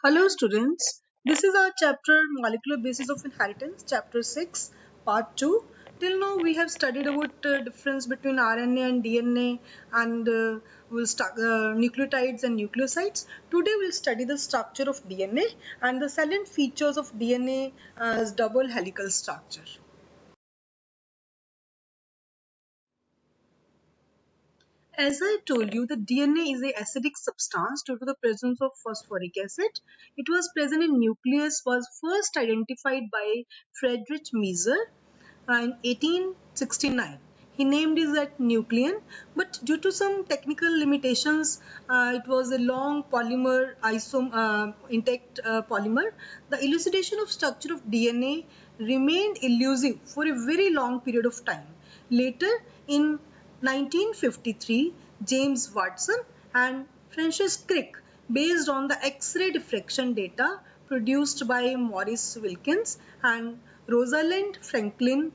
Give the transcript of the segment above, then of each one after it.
Hello students, this is our chapter Molecular Basis of Inheritance, chapter 6, part 2. Till now we have studied about difference between RNA and DNA and we'll start nucleotides and nucleosides. Today we'll study the structure of DNA and the salient features of DNA as double helical structure. As I told you, the DNA is a acidic substance due to the presence of phosphoric acid. It was present in nucleus was first identified by Friedrich Mieser in 1869. He named it as nuclein, but due to some technical limitations, it was a long polymer intact polymer. The elucidation of structure of DNA remained elusive for a very long period of time. Later, in 1953, James Watson and Francis Crick, based on the X-ray diffraction data produced by Maurice Wilkins and Rosalind Franklin,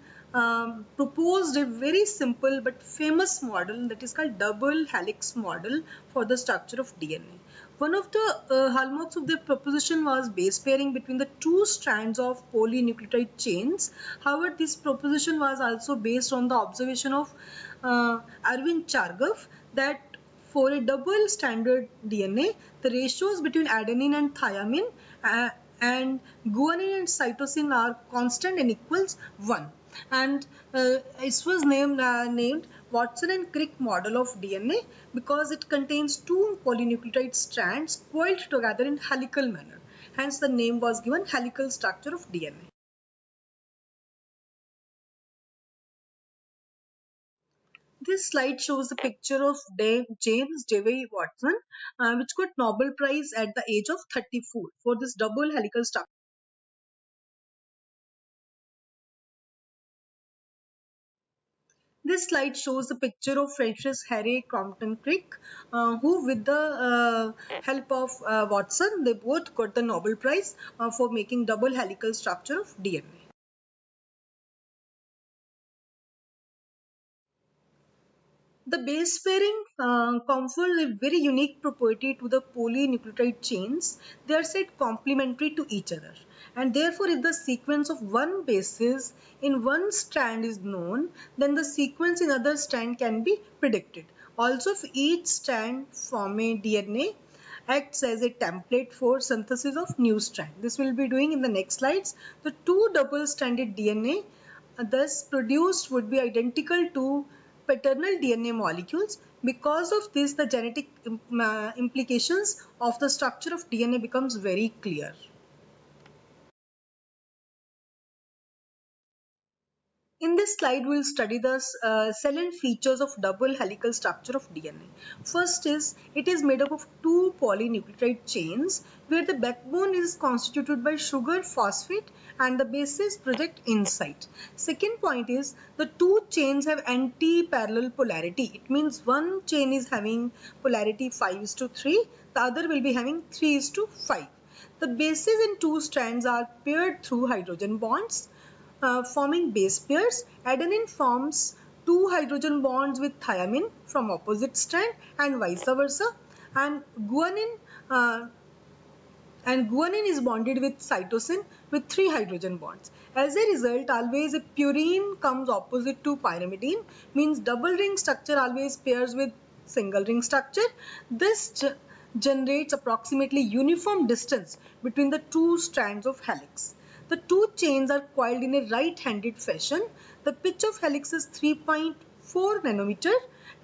proposed a very simple but famous model that is called double helix model for the structure of DNA. One of the hallmarks of the proposition was base pairing between the two strands of polynucleotide chains. However, this proposition was also based on the observation of Arvind Chargaff that for a double standard DNA, the ratios between adenine and thymine and guanine and cytosine are constant and equals 1. And it was named Watson and Crick model of DNA because it contains two polynucleotide strands coiled together in helical manner. Hence the name was given helical structure of DNA. This slide shows the picture of James Dewey Watson, which got Nobel Prize at the age of 34 for this double helical structure. This slide shows the picture of Francis Harry Crompton Crick, who with the help of Watson, they both got the Nobel Prize for making double helical structure of DNA. The base pairing confers a very unique property to the polynucleotide chains. They are said complementary to each other, and therefore if the sequence of one bases in one strand is known, then the sequence in other strand can be predicted. Also, if each strand form a DNA acts as a template for synthesis of new strand. This will be doing in the next slides. The two double-stranded DNA thus produced would be identical to paternal DNA molecules. Because of this, the genetic implications of the structure of DNA becomes very clear. In this slide, we will study the salient features of double helical structure of DNA. First is, it is made up of two polynucleotide chains where the backbone is constituted by sugar phosphate and the bases project inside. Second point is, the two chains have anti-parallel polarity. It means one chain is having polarity 5:3, the other will be having 3:5. The bases in two strands are paired through hydrogen bonds forming base pairs. Adenine forms two hydrogen bonds with thymine from opposite strand and vice versa. And uh, guanine is bonded with cytosine with three hydrogen bonds. As a result, always a purine comes opposite to pyrimidine, means double ring structure always pairs with single ring structure. This generates approximately uniform distance between the two strands of helix. The two chains are coiled in a right-handed fashion. The pitch of helix is 3.4 nanometer.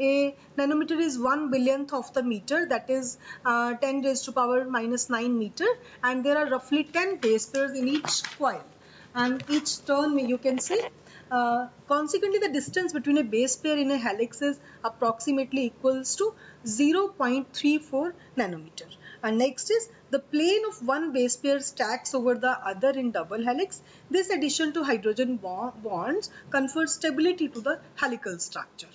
A nanometer is 1 billionth of the meter, that is 10 raised to power minus 9 meter, and there are roughly 10 base pairs in each coil. And each turn you can say consequently, the distance between a base pair in a helix is approximately equals to 0.34 nanometer. And next is the plane of one base pair stacks over the other in double helix. This addition to hydrogen bonds confers stability to the helical structure.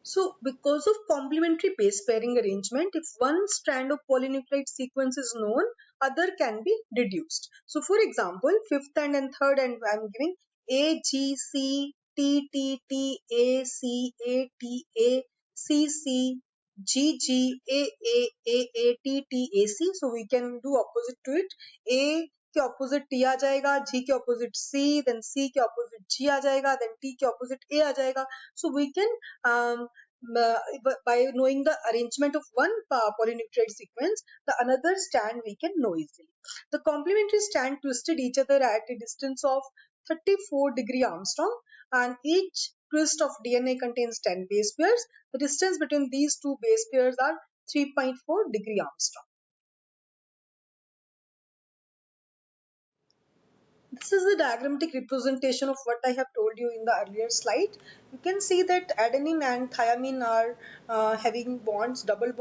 So, because of complementary base pairing arrangement, if one strand of polynucleotide sequence is known, other can be deduced. So, for example, fifth and third, and I am giving A, G, C, T, T, T, A, C, A, T, A, C, G, G, A, T, T, A, C. So we can do opposite to it. A के opposite T आ जाएगा, G के opposite C, then C के opposite G आ जाएगा, then T के opposite A आ जाएगा. So we can by knowing the arrangement of one polynucleotide sequence, the another strand we can know easily. The complementary strand twisted each other at a distance of 34 Armstrong, and each twist of DNA contains 10 base pairs. The distance between these two base pairs are 3.4 Armstrong. This is the diagrammatic representation of what I have told you in the earlier slide. You can see that adenine and thymine are having bonds, double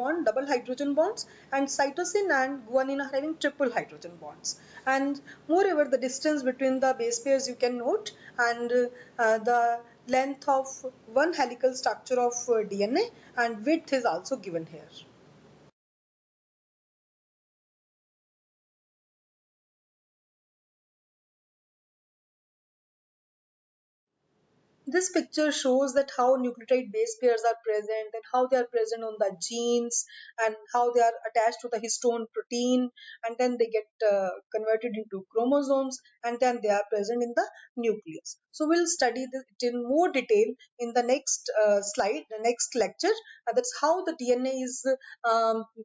hydrogen bonds, and cytosine and guanine are having triple hydrogen bonds. And moreover, the distance between the base pairs you can note, and the length of one helical structure of DNA and width is also given here. This picture shows that how nucleotide base pairs are present and how they are present on the genes and how they are attached to the histone protein, and then they get converted into chromosomes, and then they are present in the nucleus. So we'll study this in more detail in the next slide, the next lecture. That's how the DNA is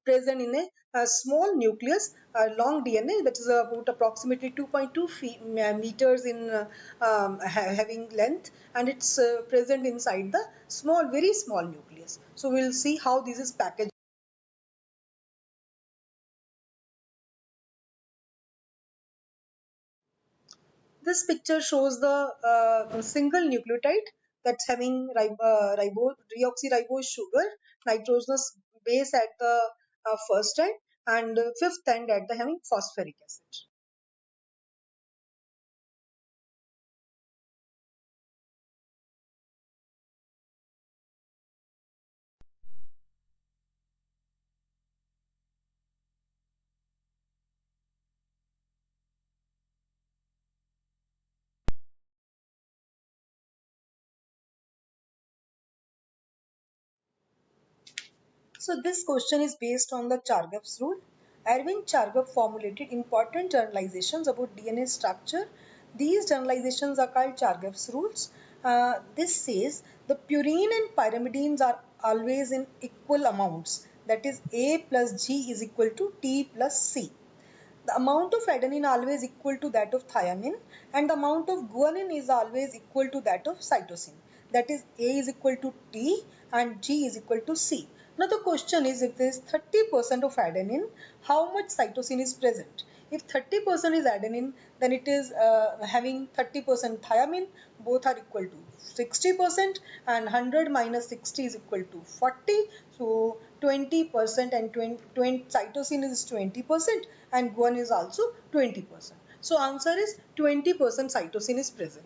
present in a small nucleus, long DNA that is about approximately 2.2 meters in having length, and it's present inside the small, very small nucleus. So we'll see how this is packaged. This picture shows the single nucleotide that's having deoxyribose sugar, nitrogenous base at the first end, and fifth end at the having phosphoric acid. So this question is based on the Chargaff's rule. Erwin Chargaff formulated important generalizations about DNA structure. These generalizations are called Chargaff's rules. This says the purine and pyrimidines are always in equal amounts. That is, A plus G is equal to T plus C. The amount of adenine always equal to that of thymine, and the amount of guanine is always equal to that of cytosine. That is, A is equal to T and G is equal to C. Now the question is, if there is 30% of adenine, how much cytosine is present? If 30% is adenine, then it is having 30% thymine, both are equal to 60%, and 100 minus 60 is equal to 40. So 20% and 20 cytosine is 20% and guanine is also 20%. So answer is 20% cytosine is present.